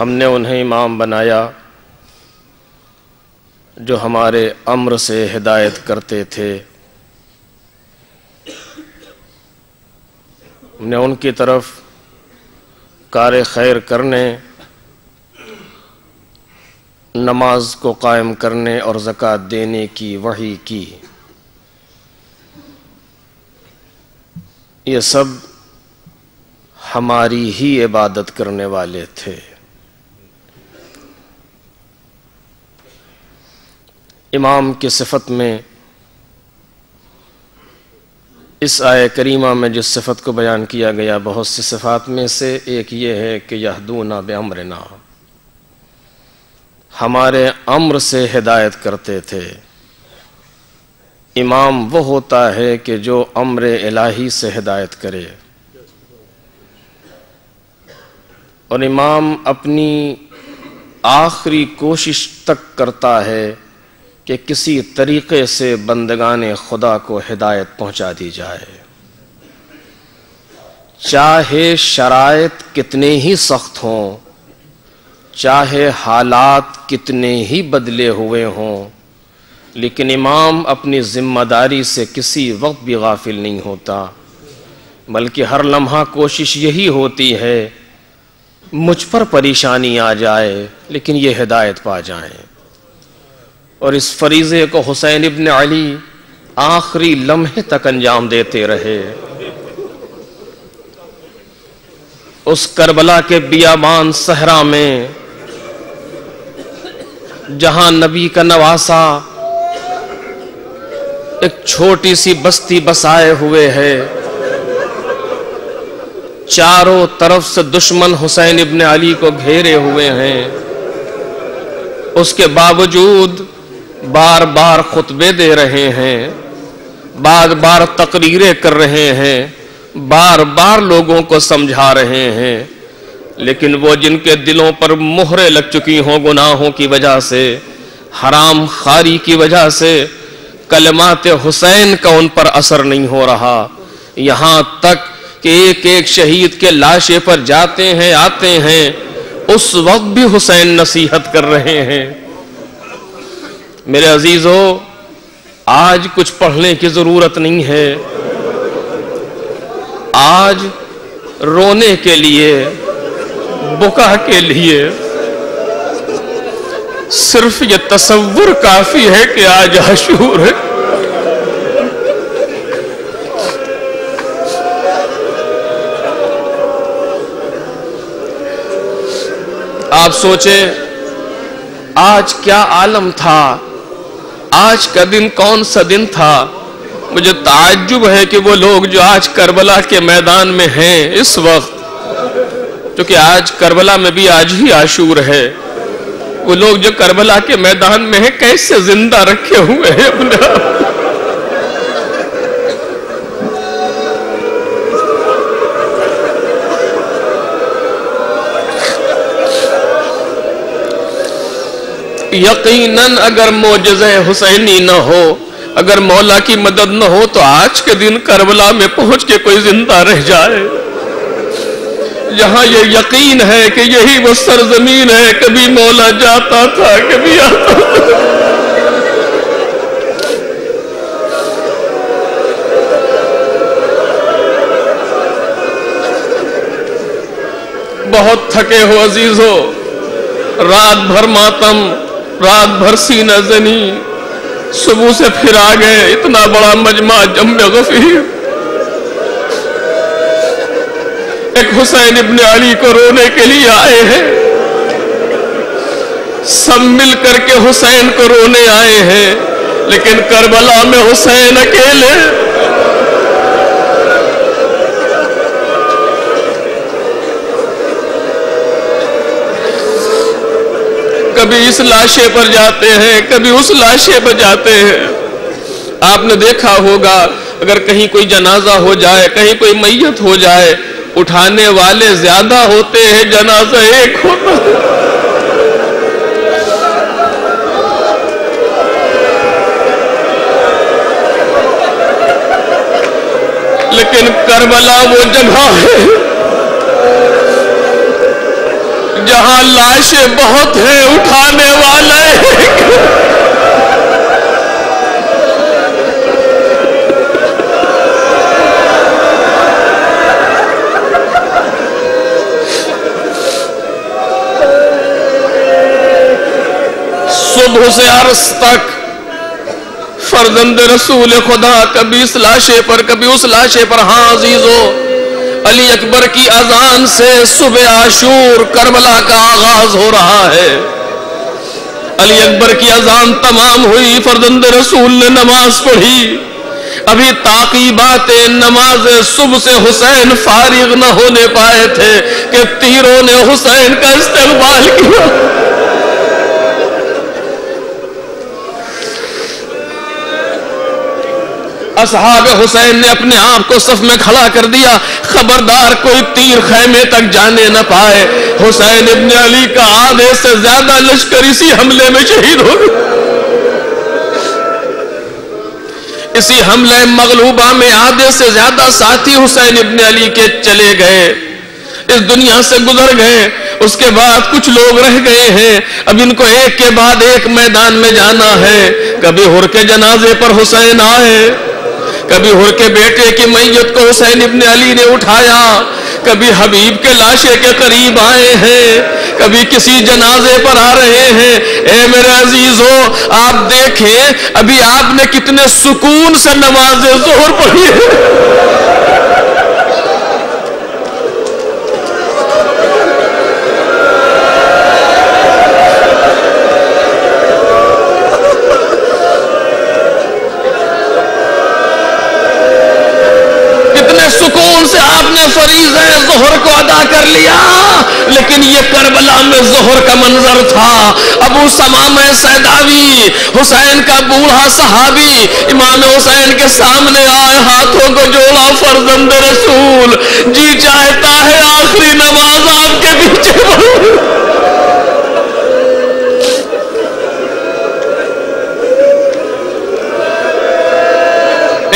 ہم نے انہیں امام بنایا جو ہمارے امر سے ہدایت کرتے تھے. ہم نے ان کی طرف کار خیر کرنے، نماز کو قائم کرنے اور زکوٰۃ دینے کی وحی کی. یہ سب ہماری ہی عبادت کرنے والے تھے. امام کی صفت میں اس آیہ کریمہ میں جس صفت کو بیان کیا گیا، بہت سی صفات میں سے ایک یہ ہے کہ یہدون بامرنا، ہمارے امر سے ہدایت کرتے تھے. امام وہ ہوتا ہے کہ جو امر الہی سے ہدایت کرے، اور امام اپنی آخری کوشش تک کرتا ہے کہ کسی طریقے سے بندگان خدا کو ہدایت پہنچا دی جائے، چاہے شرائط کتنے ہی سخت ہوں، چاہے حالات کتنے ہی بدلے ہوئے ہوں، لیکن امام اپنی ذمہ داری سے کسی وقت بھی غافل نہیں ہوتا، بلکہ ہر لمحہ کوشش یہی ہوتی ہے مجھ پر پریشانی آ جائے لیکن یہ ہدایت پا جائیں. اور اس فریضے کو حسین ابن علی آخری لمحے تک انجام دیتے رہے. اس کربلا کے بیابان صحرا میں جہاں نبی کا نواسا ایک چھوٹی سی بستی بسائے ہوئے ہے، چاروں طرف سے دشمن حسین ابن علی کو گھیرے ہوئے ہیں، اس کے باوجود بار بار خطبے دے رہے ہیں، بار بار تقریریں کر رہے ہیں، بار بار لوگوں کو سمجھا رہے ہیں، لیکن وہ جن کے دلوں پر مہریں لگ چکی ہوں گناہوں کی وجہ سے، حرام خواری کی وجہ سے، کلمات حسین کا ان پر اثر نہیں ہو رہا. یہاں تک کہ ایک ایک شہید کے لاشے پر جاتے ہیں آتے ہیں، اس وقت بھی حسین نصیحت کر رہے ہیں. میرے عزیزو، آج کچھ پڑھنے کی ضرورت نہیں ہے، آج رونے کے لیے، بکا کے لیے صرف یہ تصور کافی ہے کہ آج حشور ہے. آپ سوچیں آج کیا عالم تھا، آج کا دن کون سا دن تھا. مجھے تعجب ہے کہ وہ لوگ جو آج کربلا کے میدان میں ہیں اس وقت، کیونکہ آج کربلا میں بھی آج ہی عاشور ہے، وہ لوگ جو کربلا کے میدان میں ہیں کیسے زندہ رکھے ہوئے ہیں اپنے آپ. یقیناً اگر معجزہ حسینی نہ ہو، اگر مولا کی مدد نہ ہو تو آج کے دن کربلا میں پہنچ کے کوئی زندہ رہ جائے، جہاں یہ یقین ہے کہ یہی وہ سرزمین ہے کبھی مولا جاتا تھا کبھی آتا تھا. بہت تھکے ہو عزیزو، رات بھر ماتم، رات بھر سینہ زنی، صبح سے پھر آ گئے. اتنا بڑا مجمع جمع غفیر ایک حسین ابن علی کو رونے کے لیے آئے ہیں، سب مل کر کے حسین کو رونے آئے ہیں، لیکن کربلا میں حسین اکیلے. کبھی اس لاشے پر جاتے ہیں، کبھی اس لاشے پر جاتے ہیں. آپ نے دیکھا ہوگا اگر کہیں کوئی جنازہ ہو جائے، کہیں کوئی میت ہو جائے، اٹھانے والے زیادہ ہوتے ہیں، جنازہ ایک ہوتا ہے. لیکن کربلا وہ جگہ ہے جہاں لاشیں بہت ہیں اٹھانے والے صبح سے عرص تک فرزند رسول خدا کبھی اس لاشے پر کبھی اس لاشے پر. ہاں عزیزو، علی اکبر کی اذان سے صبح عاشور کربلا کا آغاز ہو رہا ہے. علی اکبر کی اذان تمام ہوئی، فرزند رسول نے نماز پڑھی. ابھی تعقیبات نماز صبح سے حسین فارغ نہ ہونے پائے تھے کہ تیروں نے حسین کا استقبال کیا. اصحاب حسین نے اپنے آپ کو صف میں کھڑا کر دیا، خبردار کوئی تیر خیمے تک جانے نہ پائے. حسین ابن علی کا آدھے سے زیادہ لشکر اسی حملے میں شہید ہو گئے. اسی حملے مغلوبہ میں آدھے سے زیادہ ساتھی حسین ابن علی کے چلے گئے، اس دنیا سے گزر گئے. اس کے بعد کچھ لوگ رہ گئے ہیں. اب ان کو ایک کے بعد ایک میدان میں جانا ہے. کبھی ہر کے جنازے پر حسین آئے، کبھی ہر کے بیٹے کی میت کو حسین ابن علی نے اٹھایا، کبھی حبیب کے لاشے کے قریب آئے ہیں، کبھی کسی جنازے پر آ رہے ہیں. اے میرے عزیزو، آپ دیکھیں ابھی آپ نے کتنے سکون سے نماز ظہر پڑھی ہے. سکون سے آپ نے فریضہ ظہر کو ادا کر لیا. لیکن یہ کربلا میں ظہر کا منظر تھا. ابو سمامہ سیداوی، حسین کا بوڑھا صحابی، امام حسین کے سامنے آئے، ہاتھوں کو جوڑا، فرزند رسول جی چاہتا ہے آخری نماز آپ کے پیچھے پڑھوں.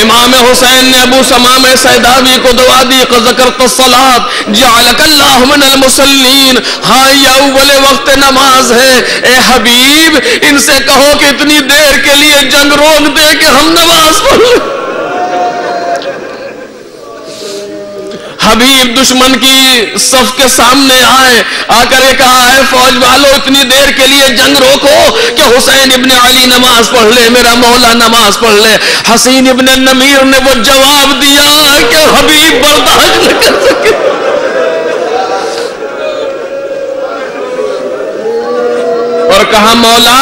امام حسین نے ابو سمامہ سیداوی کو دعا دی، ذکرت الصلاۃ جعلک اللہ من المصلین. ہاں یہ اول وقت نماز ہے. اے حبیب ان سے کہو کہ اتنی دیر کے لیے جنگ روک دے کہ ہم نماز پڑھ لیں. حبیب دشمن کی صف کے سامنے آئے، آ کر یہ کہا ہے فوج والو اتنی دیر کے لیے جنگ روکو کہ حسین ابن علی نماز پڑھ لے، میرا مولا نماز پڑھ لے. حسین ابن النمیر نے وہ جواب دیا کہ حبیب برداشت نہ کر سکے. اور کہا مولا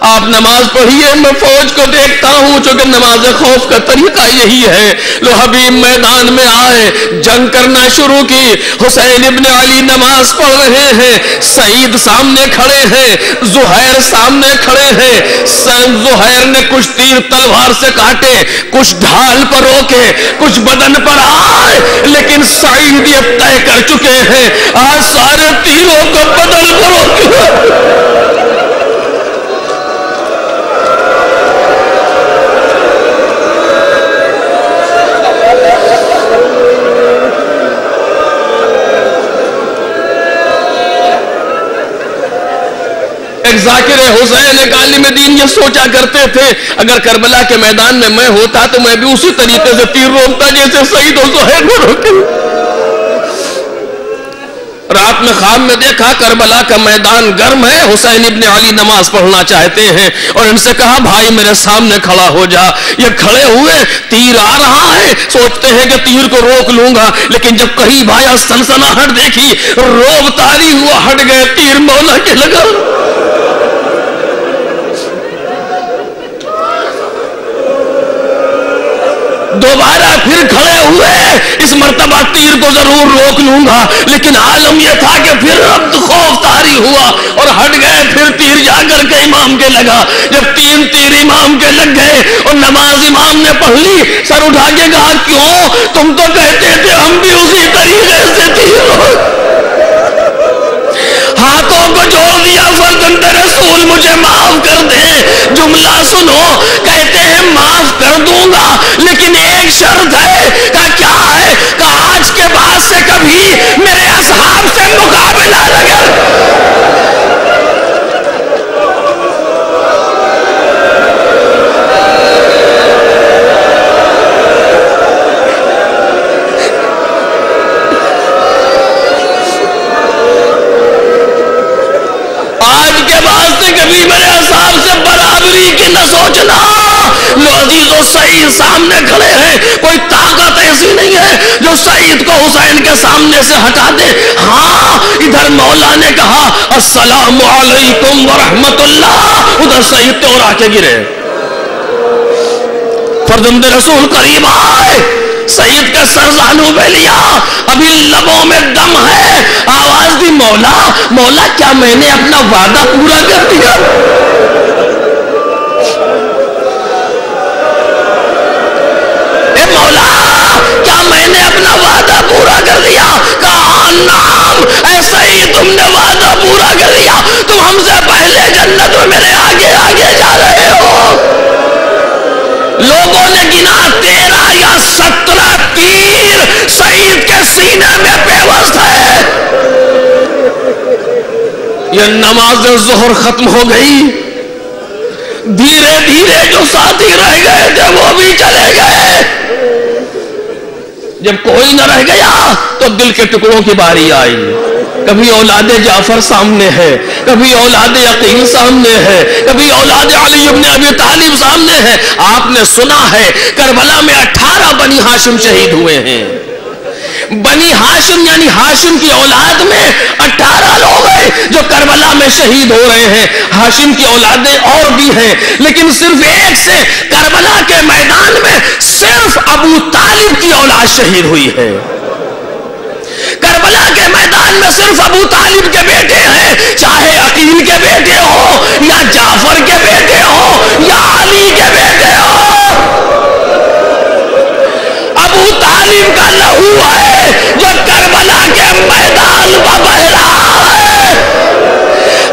آپ نماز پڑھیے، میں فوج کو دیکھتا ہوں، چونکہ نماز خوف کا طریقہ یہی ہے. لو حبیب میدان میں آئے، جنگ کرنا شروع کی. حسین ابن علی نماز پڑھ رہے ہیں، سعید سامنے کھڑے ہیں، زہیر سامنے کھڑے ہیں. زہیر نے کچھ تیر تلوار سے کاٹے، کچھ ڈھال پر روکے، کچھ بدن پر آئے، لیکن سعید یہ طے کر چکے ہیں آج سارے تیروں کو بدن پر روکے. ذاکر حسین ایک عالم دین یہ سوچا کرتے تھے اگر کربلا کے میدان میں میں ہوتا تو میں بھی اسی طریقے سے تیر روکتا جیسے سعید و زہیر کو روکے. رات میں خواب میں دیکھا کربلا کا میدان گرم ہے، حسین ابن علی نماز پڑھنا چاہتے ہیں اور ان سے کہا بھائی میرے سامنے کھڑا ہو جا. یہ کھڑے ہوئے، تیر آ رہا ہے، سوچتے ہیں کہ تیر کو روک لوں گا، لیکن جب قریب آیا سنسناہٹ دیکھی، روب طاری ہوا، ہٹ گئے، تیر مولا کے لگا. دوبارہ پھر کھڑے ہوئے، اس مرتبہ تیر کو ضرور روک لوں گا، لیکن عالم یہ تھا کہ پھر اب خوف طاری ہوا اور ہٹ گئے. پھر تیر جا کر کے امام کے لگا. جب 3 تیر امام کے لگ گئے اور نماز امام نے پڑھ لی، سر اٹھا کے کہا کیوں؟ تم تو کہتے تھے ہم بھی اسی طریقے سے تیر ہاتھوں کو جوڑ دیا. فرزند رسول مجھے معاف کر دے. جملہ سنو، کہتے ہیں معاف کر دوں گا لیکن ایک شرط ہے. کیا ہے؟ کہ آج کے بعد سے کبھی میرے اصحاب سے مقابلہ نہ کر. فرماتے کبھی میرے اصحاب سے برابری کی نہ سوچنا. لو عزیزو سعید سامنے کھڑے ہیں, کوئی طاقت ایسی نہیں ہے جو سعید کو حسین کے سامنے سے ہٹا دے. ہاں ادھر مولا نے کہا السلام علیکم ورحمت اللہ, ادھر سعید تو آ کے گرے. فرزند رسول قریب آئے, سعید کا سر زانو پہ لیا, ابھی لبوں میں دم ہے, آواز دی مولا مولا کیا میں نے اپنا وعدہ پورا کر دیا؟ اے مولا کیا میں نے اپنا وعدہ پورا کر دیا؟ کہا نام. اے سعید تم نے وعدہ پورا کر دیا, تم ہم سے پہلے جنت میں میرے آگے آگے جا رہے ہو. لوگوں نے گنا 13 یا 17 تیر سعید کے سینے میں پیوست ہے. یہ نماز ظہر ختم ہو گئی, دھیرے دھیرے جو ساتھی رہ گئے تھے وہ بھی چلے گئے. جب کوئی نہ رہ گیا تو دل کے ٹکڑوں کی باری آئی. کبھی اولاد جعفر سامنے ہے, کبھی اولاد عقیل سامنے ہے, کبھی اولاد علی ابن ابی طالب سامنے ہے. آپ نے سنا ہے کربلا میں 18 بنی ہاشم شہید ہوئے ہیں. بنی ہاشم یعنی ہاشم کی اولاد میں 18 لوگ ہیں جو کربلا میں شہید ہو رہے ہیں. ہاشم کی اولادیں اور بھی ہیں, لیکن صرف ایک سے کربلا کے میدان میں صرف ابو طالب کی اولاد شہید ہوئی ہے. کربلا کے میدان میں صرف ابو طالب کے بیٹے ہیں, چاہے عقیل کے بیٹے ہو یا جعفر کے بیٹے ہو یا علی کے بیٹے ہو. ابو طالب کا لہو ہے جو کربلا کے میدان میں بہ رہا ہے.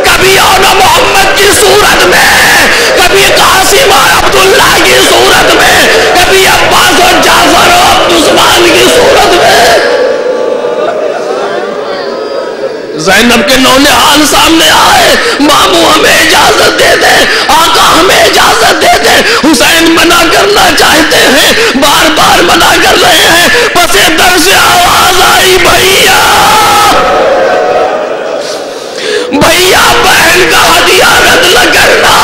کبھی اولاد محمد کی صورت میں, کبھی قاسم اور عبداللہ کی صورت میں, کبھی عباس اور جعفر اور عبد عثمان کی صورت میں. زینب کے نونہال سامنے آئے, ماموں ہمیں اجازت دے دیں, آقا ہمیں اجازت دے دیں. حسین منع کرنا چاہتے ہیں, بار بار منع کر رہے ہیں. پس در سے آواز آئی بھیا بھیا بہن کا ہدیہ رد نہ کرنا.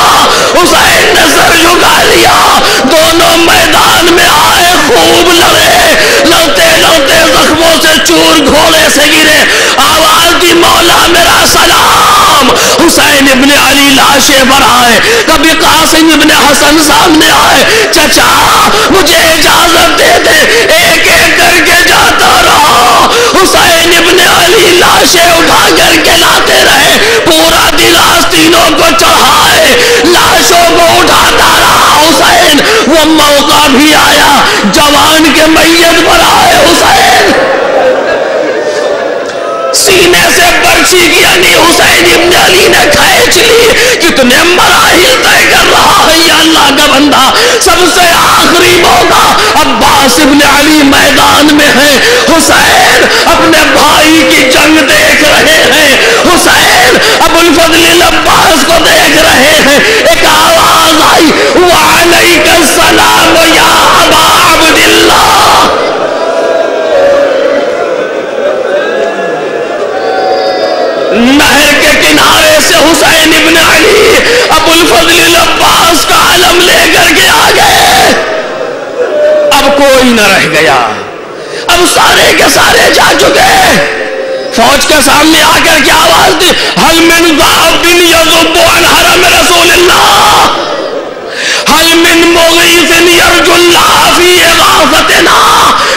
حسین نے سر جھکا لیا, دونوں میدان میں آئے, خوب لڑے, لڑتے لڑتے زخموں سے چور گھوڑے سے گرے. آواز دی مولا میرا سلام. حسین ابن علی لاشے پر آئے, کبھی قاسم ابن حسن سامنے آئے, چچا مجھے اجازت دے دے, ایک ایک کر کے جاتا رہا. حسین ابن علی لاشیں اٹھا کر کے لاتے رہے, پورا دن آستینوں کو چڑھائے, لاشوں کو اٹھاتا رہا. حسین وہ موقع بھی آیا, جوان کے میت پر آئے. حسین سینے سے برچی کی یعنی حسین ابن علی نے کھینچ لی. کتنے مراحل طے کر رہا ہے یہ اللہ کا بندہ. سب سے آخری موقع, عباس ابن علی میدان میں ہے, حسین اپنے بھائی کی جنگ دیکھ رہے ہیں, حسین ابو الفضل العباس کو دیکھ رہے ہیں. ایک آواز آئی, وعلیک السلام یا ابا عبداللہ. نہر کے کنارے سے حسین ابن علی ابو الفضل العباس کا علم لے کر کے آ گئے. اب کوئی نہ رہ گیا, اب سارے کے سارے جا چکے. فوج کے سامنے آ کر کے آواز دی, حل من ذاب یذب عن حرم رسول اللہ, حل من مغیث یرجو اللہ فی اغاثتنا.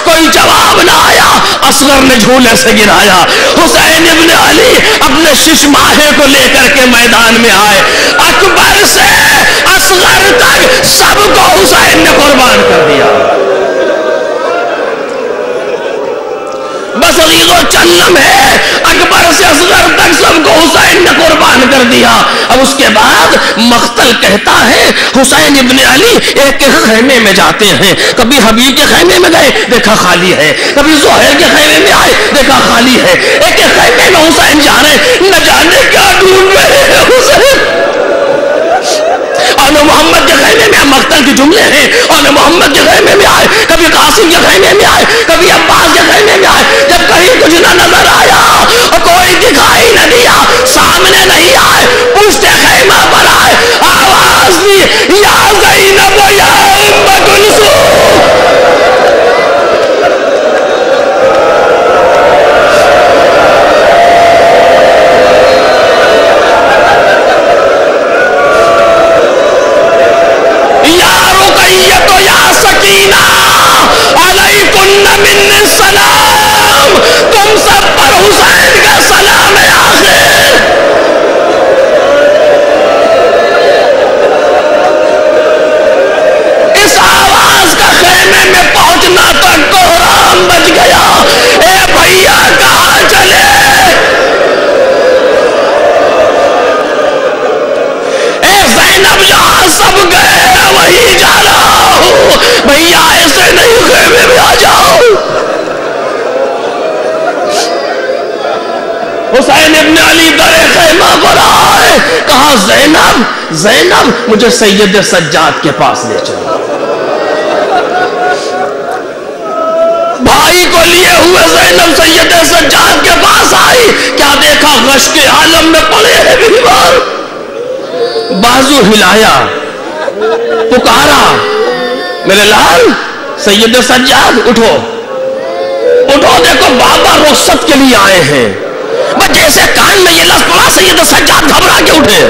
کوئی جواب نہ آیا. اصغر نے جھولے سے گرایا. حسین ابن علی اپنے شش ماہے کو لے کر کے میدان میں آئے. اکبر سے اصغر تک سب کو حسین نے قربان کر دیا. بس عزیز و چلم ہے, اکبر سے اصغر تک سب کو حسین نے قربان کر دیا. اب اس کے بعد مقتل کہتا ہے حسین ابن علی ایک خیمے میں جاتے ہیں. کبھی حبیب کے خیمے میں گئے, دیکھا خالی ہے. کبھی زہیر کے خیمے میں آئے, دیکھا خالی ہے. ایک خیمے میں حسین جا رہے, نہ جانے کیا ڈھونڈ رہے ہیں حسین. اور محمد کے خیمے میں مقتل کے جملے ہیں, اور محمد کے خیمے میں آئے, کبھی قاسم کے خیمے میں آئے, کبھی عباس کے خیمے میں آئے. جب کہیں کچھ نہ نظر آیا اور کوئی دکھائی نہ دیا, سامنے نہیں آئے, پشت خیمہ زینب جہاں سب گئے وہیں جا رہا ہوں، بھیا ایسے نہیں خیمے میں آ جاؤ۔ حسین ابن علی در خیمہ پر آئے، کہا زینب زینب مجھے سید سجاد کے پاس لے چلو۔ بھائی کو لیے ہوئے زینب سید سجاد کے پاس آئی، کیا دیکھا غش کے عالم میں پڑے ہیں بیمار، بازو ہلایا، پکارا میرے لال سید سجاد اٹھو اٹھو، دیکھو بابا رخصت کے لیے آئے ہیں۔ بس جیسے کان میں یہ لفظ پڑا سید سجاد گھبرا کے اٹھے،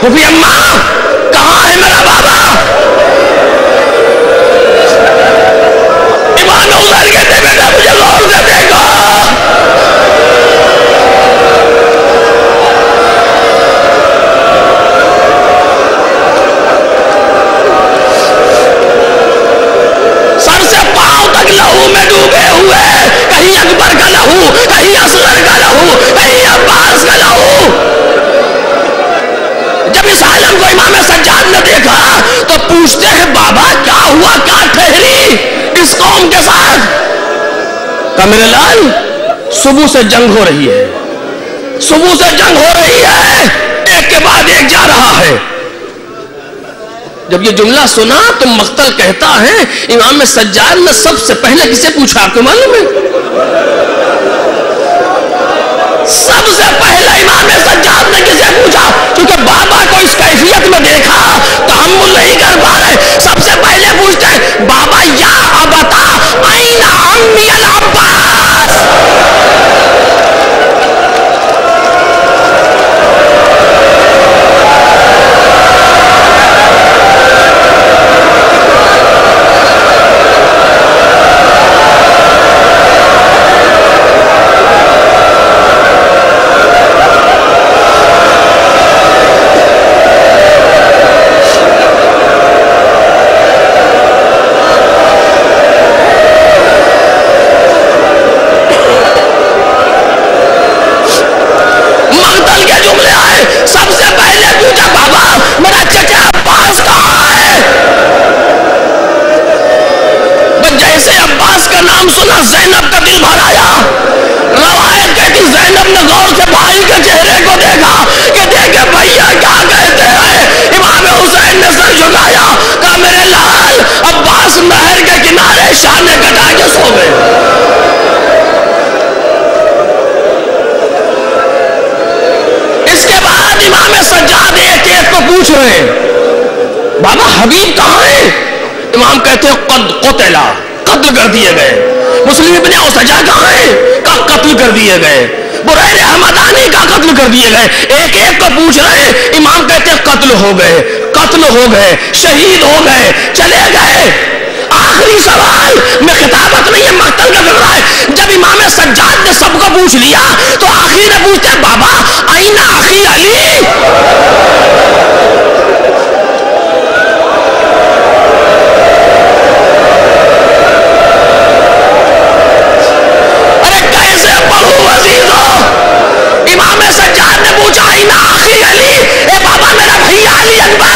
پھوپھی اماں کہاں ہے میرا بابا؟ امام حسین کہتے بیٹا مجھے غور سے دیکھو۔ سر سے پاؤں تک لہو میں ڈوبے ہوئے، کہیں اکبر کا لہو، کہیں اصغر کا لہو، کہیں عباس کا لہو۔ جب اس عالم کو امام سجاد نے دیکھا تو پوچھتے ہیں بابا کیا ہوا، کیا ٹھہری اس قوم کے ساتھ؟ کہا میرے لال صبح سے جنگ ہو رہی ہے، صبح سے جنگ ہو رہی ہے، ایک کے بعد ایک جا رہا ہے۔ جب یہ جملہ سنا تو مقتل کہتا ہے امام سجاد نے سب سے پہلے کسے پوچھا، آپ کو معلوم ہے؟ سب سے پہلے امام سجاد نے کسے پوچھا؟ کیونکہ بابا کو اس کیفیت میں دیکھا تحمل نہیں کر پا رہے، سب سے پہلے پوچھتے ہیں بابا یا ابتا این عمی العباس۔ زینب کا دل بھر آیا، روایت کہتی زینب نے غور سے بھائی کے چہرے کو دیکھا کہ دیکھے بھیا کیا کہتے ہیں۔ امام حسین نے سر جھکایا، کہا میرے لال عباس نہر کے کنارے شانے کٹا کے سو گئے۔ اس کے بعد امام سجاد ایک ایک کو پوچھ رہے ہیں بابا حبیب کہاں ہے؟ امام کہتے ہیں قد قتلا، قتل کر دیے گئے۔ مسلم ابن اوسجا کہاں ہے؟ کا قتل کر دیے گئے۔ بریر حمدانی کا قتل کر دیے گئے۔ ایک ایک کو پوچھ رہے ہیں، امام کہتے ہیں قتل ہو گئے، قتل ہو گئے، شہید ہو گئے، چلے گئے۔ آخری سوال میں خطابت نہیں ہے، مقتل کا فکر ہے۔ جب امام سجاد نے سب کو پوچھ لیا تو آخری نے پوچھتے ہیں بابا آئینہ اخی علی؟ امام سجاد نے پوچھا آئینہ اخی علی، اے بابا میرا بھیا علی اکبر۔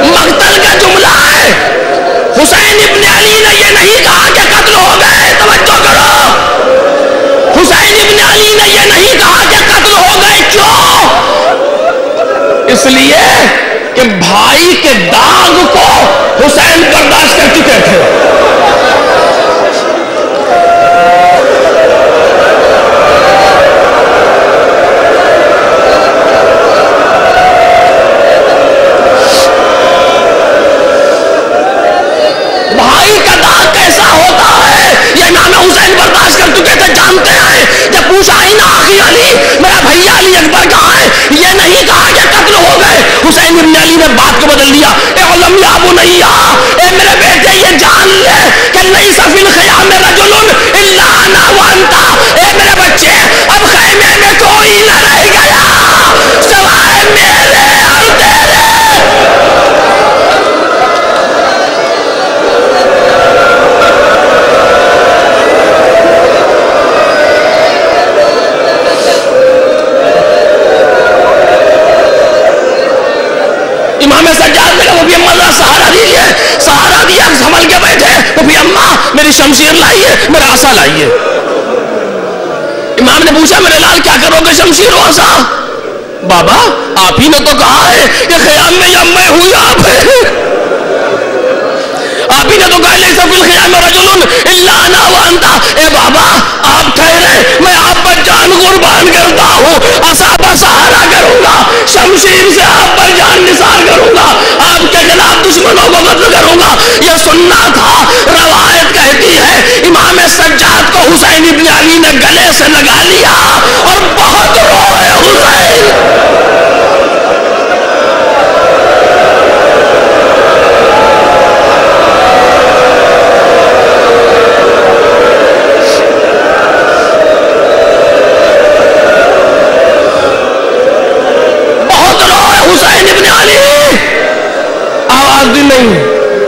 مقتل کا جملہ ہے، حسین ابن علی نے یہ نہیں کہا کہ قتل ہو گئے، توجہ کرو، حسین ابن علی نے یہ نہیں کہا کہ قتل ہو گئے، کیوں؟ اس لیے کہ بھائی کے داغ کو حسین برداشت کر چکے تھے۔ بھائی کا داغ کیسا ہوتا ہے یہ امام حسین برداشت کر چکے تھے، جانتے ہیں۔ جب پوچھا آئینہ اخی علی، میرا بھیا علی اکبر کہاں ہے، یہ نہیں کہا کہ قتل ہو گئے۔ حسین ابن علی نے بات کو بدل دیا، اعلم یا بنیا، اے میرے بیٹے یہ جان لے کہ لیس فی الخیام رجل الا انا وانت، اے میرے بچے اب خیمے میں کوئی نہ رہ گیا سوائے میرے اور تیرے۔ امام سجاد نے کہا وہ بھی اماں ذرا سہارا دیجیے، سہارا دیا، سنبھل کے بیٹھے، وہ بھی اماں میری شمشیر لائیے، میرا عصا لائیے۔ امام نے پوچھا میرے لال کیا کرو گے شمشیر و عصا؟ بابا آپ ہی نے تو کہا ہے کہ خیام میں یا میں ہوں یا آپ ہے، آپ ہی نے تو کہا لیس فی الخیام رجل الا انا وانت، اے بابا آپ ٹھہرے، میں آپ پر جان قربان کرتا ہوں، عصا پر سہارا کروں گا، شمشیر سے آپ پر جان نثار کروں گا، آپ کے خلاف دشمنوں کو قتل کروں گا۔ یہ سننا تھا۔ روایت کہتی ہے امام سجاد کو حسین ابن علی نے گلے سے لگا لیا اور بہت روئے حسین۔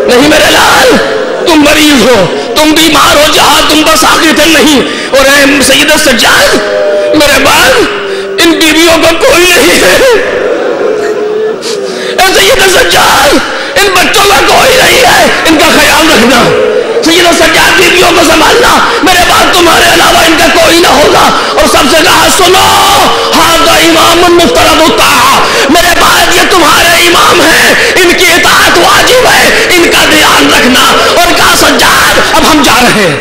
نہیں میرے لال تم مریض ہو، تم بیمار ہو، جہاں تم پر ساقط نہیں، اور اے سید سجاد میرے بعد ان بیویوں کو کوئی نہیں ہے، اے سید سجاد ان بچوں کا کوئی نہیں ہے، ان کا خیال رکھنا، سید سجاد بیویوں کو سنبھالنا، میرے بعد تمہارے علاوہ ان کا کوئی نہ ہوگا۔ اور سب سے کہا سنو ھذا امام مفترض الطاعہ، میرے بعد یہ تمہارے امام ہیں، ان کی اطاعت واجب ہے، ان کا دھیان رکھنا۔ اور کہا سجاد اب ہم جا رہے ہیں،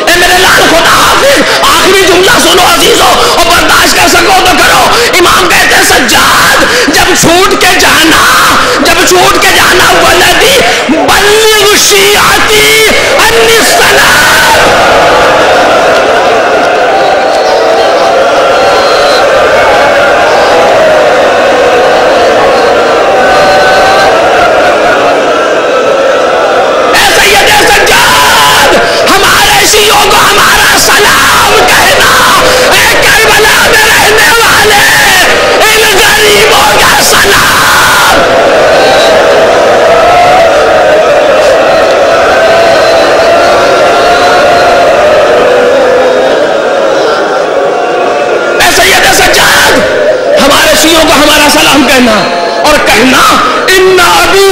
اے میرے لال خدا حافظ، آخری جملہ سنو عزیزو، اور برداشت کر سکو تو کرو۔ امام کہتے سجاد جب چھوٹ کے جانا ولدی بلغ شیعتی انی السلام، شیعوں کو ہمارا سلام کہنا، اے کربلا میں رہنے والے ان غریبوں کا سلام۔ اے سید سجاد ہمارے شیعوں کو ہمارا سلام کہنا، اور کہنا ان ابی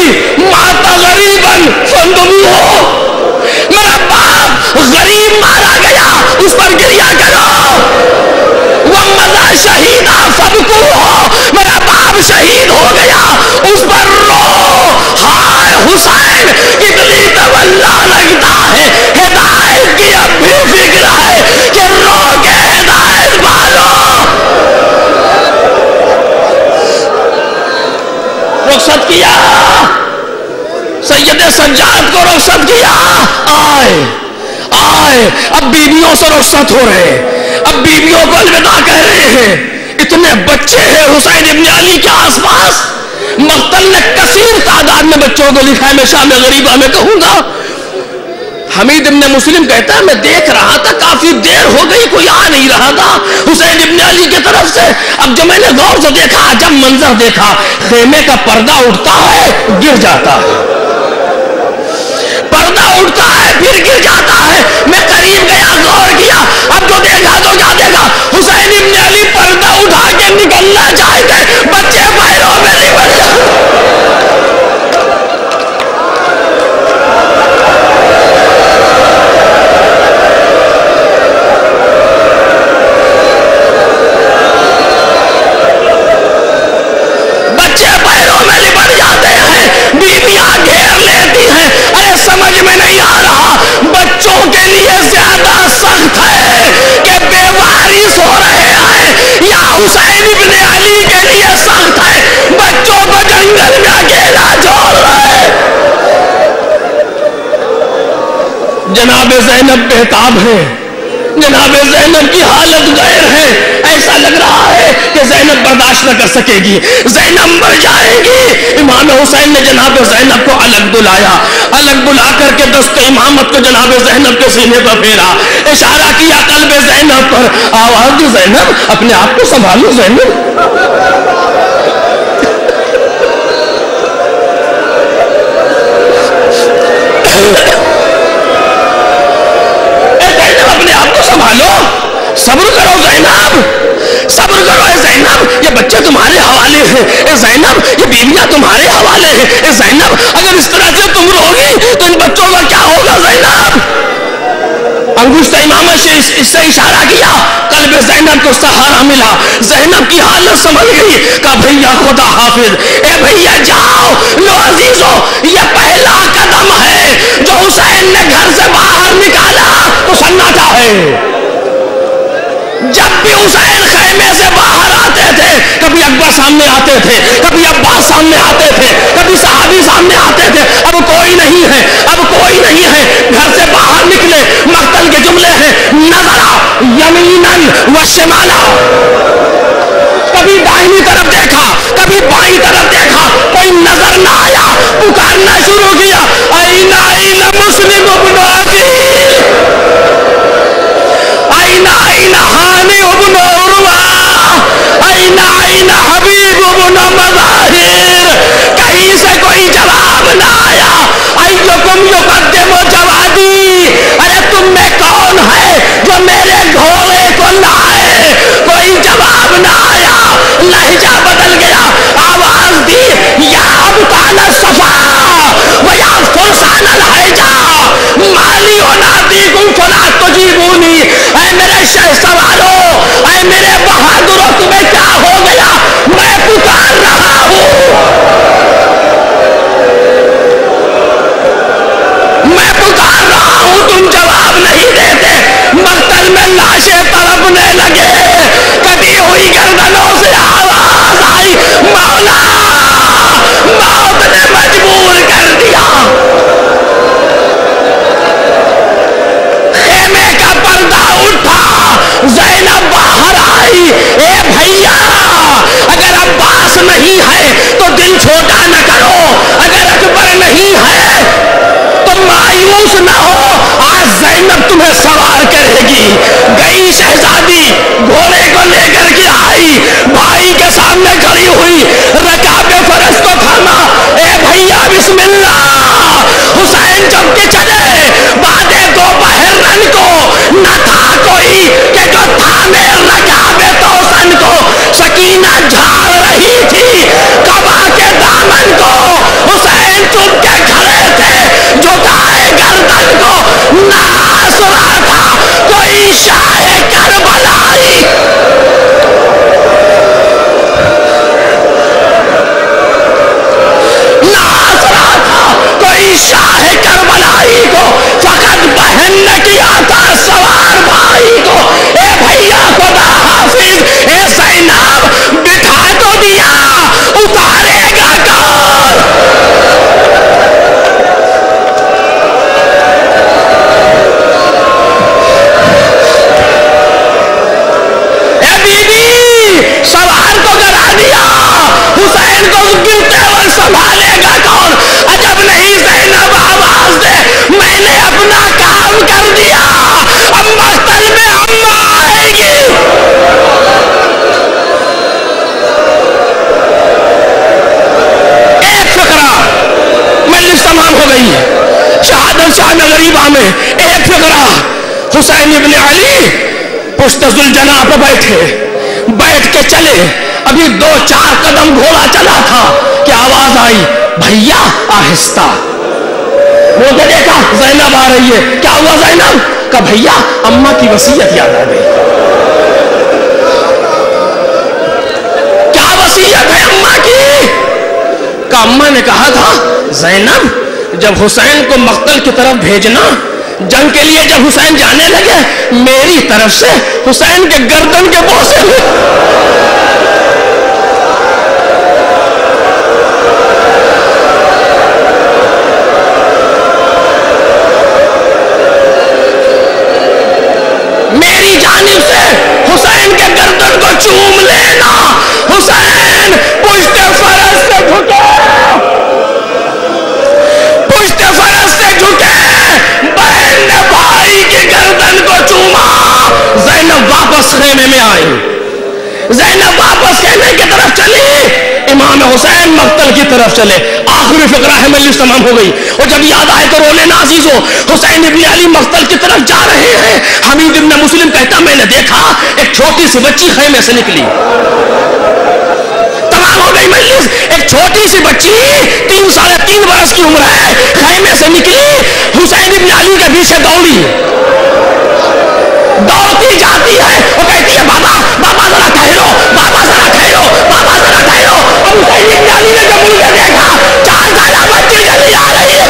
مات غریبا فاندموہ، میرا باپ غریب مارا گیا اس پر گریا کرو، وَمَضَى شَهِيدًا فَابْكُوهُ، میرا باپ شہید ہو گیا اس پر رو، ہائے حسین کتنی تولا لگتا ہے، ہدایت کی اب بھی فکر ہے کہ رو کے ہدایت پالو۔ رخصت کیا سید سجاد کو، رخصت کیا، آئے اب بیویوں سے رخصت ہو رہے، اب بیویوں کو الوداع کہہ رہے ہیں۔ اتنے بچے ہیں حسین ابن علی کے آس پاس، مقتل نے کثیر تعداد میں بچوں کو لکھا ہے، میں شام غریبہ میں کہوں گا۔ حمید ابن مسلم کہتا ہے میں دیکھ رہا تھا کافی دیر ہو گئی کوئی آ نہیں رہا تھا حسین ابن علی کی طرف سے، اب جب میں نے غور سے دیکھا، عجب منظر دیکھا، خیمے کا پردہ اٹھتا ہے گر جاتا ہے، پردہ اٹھتا ہے پھر گر جاتا ہے، میں قریب گیا غور کیا، اب جو دیکھا تو کیا دیکھا، حسین ابن علی پردہ اٹھا کے نکلنا چاہتے، بچے پیروں میں نہیں پڑ جاتے۔ سمجھ میں نہیں آ رہا بچوں کے لیے زیادہ سخت ہے کہ بے وارث ہو رہے ہیں، یا حسین ابن علی کے لیے سخت ہے بچوں کو جنگل میں اکیلا چھوڑ رہے۔ جناب زینب بہتاب ہے، جناب زینب کی حالت غیر ہے، ایسا لگ رہا ہے کہ زینب برداشت نہ کر سکے گی، زینب مر جائے گی۔ امام حسین نے جناب زینب کو الگ بلایا، الگ بلا کر کے دست امامت کو جناب زینب کے سینے پر پھیرا، اشارہ کیا قلب زینب پر، آواز دی زینب اپنے آپ کو سنبھالو زینب۔ اپنے آپ کو سنبھالو، صبر کرو زینب، صبر کرو اے زینب، یہ بچے تمہارے حوالے ہیں، اے اے زینب یہ بیویاں تمہارے حوالے ہیں، اے زینب اگر اس طرح سے تم روگی تو ان بچوں کا کیا ہوگا زینب؟ انگشت امامہ سے اس سے اشارہ کیا، قلب زینب کو سہارا ملا، زینب کی حالت سمجھ گئی، کہا بھیا خدا حافظ، اے بھیا جاؤ لو عزیزو، یہ پہلا قدم ہے جو حسین نے گھر سے باہر نکالا تو سناٹا ہے۔ جب بھی حسین خیمے سے باہر آتے تھے، کبھی اکبر سامنے آتے تھے، کبھی عباس سامنے آتے تھے، کبھی صحابی سامنے آتے تھے، اب کوئی نہیں ہے، اب کوئی نہیں ہے، گھر سے باہر نکلے، مقتل کے جملے ہیں، نظرا یمیناً و شمالا، کبھی دائنی طرف دیکھا، کبھی بائیں طرف دیکھا، کوئی نظر نہ آیا، پکارنا شروع کیا، این این مسلم ابن عقیل، این این حانی ابن عروہ، این این حبیب ابن مظاہر، کہیں سے کوئی جواب نہ آیا، ایکم یقدم جوادی، ارے تم میں کون ہے جو میرے گھوڑے کو لائے؟ کوئی جواب نہ آیا، لہجہ بدل گیا، آواز دی، یا ابطال الصفا و یا فرسان الحجا مالی و نادیکم فلا تجیبونی، اے میرے شہ سوارو، اے میرے بہادروں تمہیں کیا ہو گیا؟ میں پکار رہا ہوں، میں پکار رہا ہوں، تم جواب نہیں دیتے، مقتل میں لاشیں تڑپنے لگے، کٹی ہوئی گردنوں سے آواز آئی، مولا موت نے مجبور کر دیا۔ خیمے کا پردہ اٹھا، زینب باہر آئی، اے بھیا اگر عباس نہیں ہے تو دل چھوٹا نہ کرو، اگر اکبر نہیں ہے تو مایوس نہ ہو، آج زینب تمہیں سوار کرے گی۔ گئی شہزادی، گھوڑے کو لے کر کے آئی، بھائی کے سامنے کھڑی ہوئی، رکاب فرس کو تھاما، اے بھیا بسم اللہ۔ حسین جب کے چلے بعد دوپہر رن کو، نہ تھا کوئی کہ جو تھامے رکاب توسن کو، سکینہ جھاڑ رہی تھی قبا کے دامن کو، حسین چپ کے کھڑے تھے جھکائے گردن کو، نہ آسرا تھا کوئی شاہ کربلائی، نہ آسرا تھا کوئی شاہ کربلائی کو، فقط بہن نے کیا تھا سوار بھائی کو۔ اے بھیا خدا حافظ، اے زینب بٹھا تو دیا، اتارے گا کون؟ اے بی بی سوار تو کرا دیا، حسین کو گرتے ہوئے سنبھالے گا کون؟ عجب نہیں زینب آواز دے، میں نے اپنا کام کر دیا، اب مقتل میں اماں آئے گی۔ ایک فقرہ مجلس تمام ہو گئی ہے، شہادت شام غریبہ میں ایک فقرہ، حسین ابن علی پشت ذوالجناح پہ بیٹھ کے چلے، ابھی 2-4 قدم گھوڑا چلا تھا کہ آواز آئی، بھیا آہستہ۔ وہ نے دیکھا زینب آ رہی ہے، کیا ہوا زینب؟ کہا بھیا اماں کی وصیت یاد آ گئی۔ کیا وصیت ہے اماں کی؟ کہا اماں نے کہا تھا زینب جب حسین کو مقتل کی طرف بھیجنا، جنگ کے لیے جب حسین جانے لگے، میری طرف سے حسین کے گردن کے بوسے میری جانب سے حسین کے گردن کو چوم لینا۔ حسین پشت فرس سے جھکے، پشت فرس سے جھکے، بہن نے بھائی کی گردن کو چوما۔ زینب واپس خیمے میں آئی، زینب واپس خیمے کی طرف چلی، امام حسین مقتل کی طرف چلے۔ آخری فقرہ ہے، مجلس تمام ہو گئی، اور جب یاد آئے تو رولے نا عزیزو، حسین ابن علی مقتل کی طرف جا رہے ہیں۔ حمید ابن مسلم کہتا میں نے دیکھا ایک چھوٹی سی بچی خیمے سے نکلی۔ تمام ہو گئی مجلس، چھوٹی سی بچی 3 ساڑھے 3 برس کی عمر ہے، خیمے سے نکلی، حسین ابن علی کے پیچھے دوڑی، دوڑتی جاتی ہے، وہ کہتی ہے بابا بابا ذرا ٹھہرو، بابا ذرا ٹھہرو، بابا ذرا ٹھہرو۔ اور حسین ابن علی نے جب مڑ کے دیکھا 4 سالہ بچی چلی آ رہی ہے۔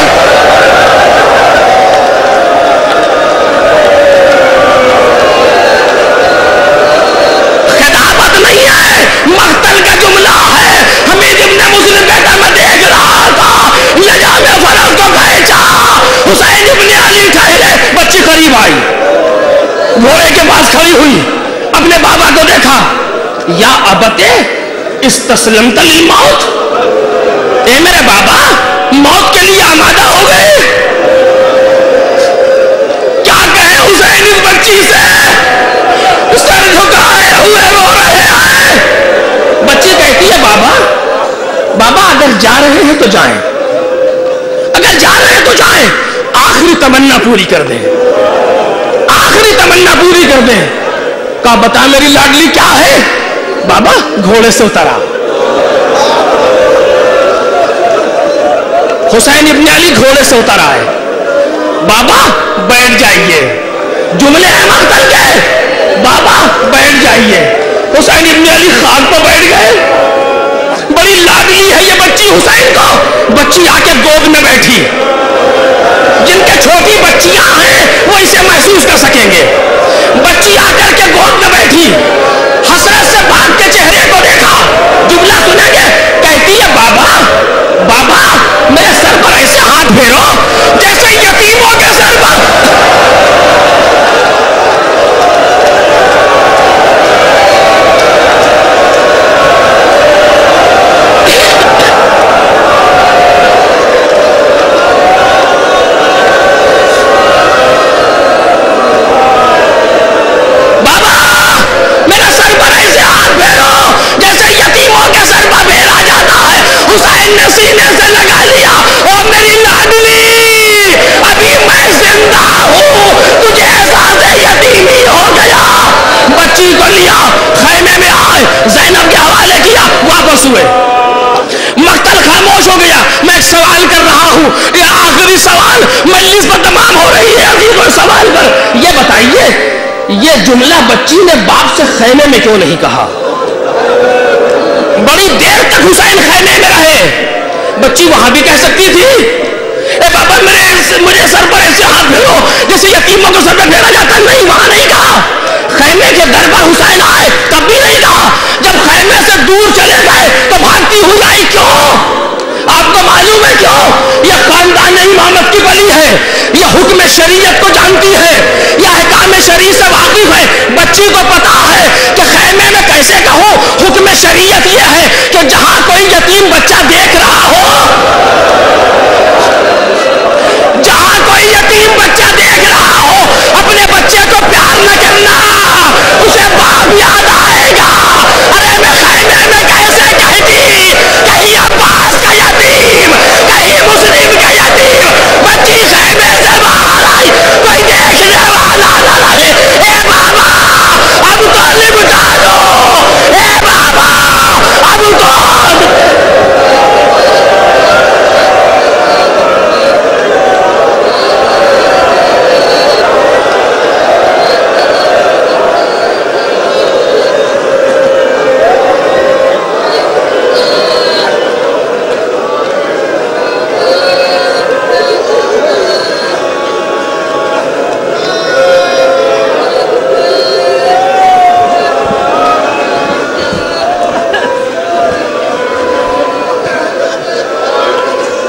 خطابت نہیں ہے، مقتل کا جملہ ہے۔ حمید ابن مسلم کہتا میں دیکھ رہا تھا، لجام فرس کو کھینچا، حسین ابن علی ٹھہرے، بچی قریب آئی، گھوڑے کے پاس کھڑی ہوئی، اپنے بابا کو دیکھا، یا ابتے استسلمت للموت، اے میرے بابا موت کے لیے آمادہ ہو گئے؟ کیا کہے حسین اس بچی سے، سر جھکائے ہوئے رو رہے ہیں۔ بچی کہتی ہے بابا بابا اگر جا رہے ہیں تو جائیں، اگر جا رہے ہیں تو جائیں، آخری تمنا پوری کر دیں، آخری تمنا پوری کر دیں۔ کہا بتا میری لاڈلی کیا ہے؟ بابا گھوڑے سے اترا، حسین ابن علی گھوڑے سے اتر آئے، بابا بیٹھ جائیے، جملے ہیں مقتل کے، بابا بیٹھ جائیے۔ حسین ابن علی خاک پہ بیٹھ گئے، بڑی لاڈلی ہے یہ بچی حسین کو، بچی آ کے گود میں بیٹھی، جن کے چھوٹی بچیاں ہیں وہ اسے محسوس کر سکیں گے، بچی آ کر کے گود میں بیٹھی، حسرت سے باپ کے چہرے کو دیکھا، جملہ سنیں گے، کہتی ہے بابا بابا میرے سر پر ایسے ہاتھ پھیرو جیسے یتیموں کے سر پر۔ حسین نے سینے سے لگا لیا، اور میری لاڈلی ابھی میں زندہ ہوں، تجھے احساس یتیمی ہو گیا۔ بچی کو لیا، خیمے میں آئے، زینب کے حوالے کیا، واپس ہوئے، مقتل خاموش ہو گیا۔ میں ایک سوال کر رہا ہوں، یہ آخری سوال، مجلس پر تمام ہو رہی ہے، ابھی کوئی سوال کر، یہ بتائیے یہ جملہ بچی نے باپ سے خیمے میں کیوں نہیں کہا؟ بڑی دیر تک حسین خیمے میں رہے، بچی وہاں بھی کہہ سکتی تھی اے بابا مجھے سر پر ایسے ہاتھ پھیرو جیسے یتیموں کو سر پر پھیرا جاتا، نہیں وہاں نہیں کہا۔ خیمے کے در پر حسین آئے تب بھی نہیں کہا، جب خیمے سے دور چلے گئے تو بھاگتی ہوئی آئی، کیوں؟ آپ کو معلوم ہے کیوں؟ یہ خاندان امامت کی بلی ہے، یہ حکم شریعت کو جانتی ہے، یہ احکام شریع سے واقف ہے، بچی کو پتا ہے کہ خیمے میں کیسے کہوں۔ حکم شریعت یہ ہے کہ جہاں کوئی یتیم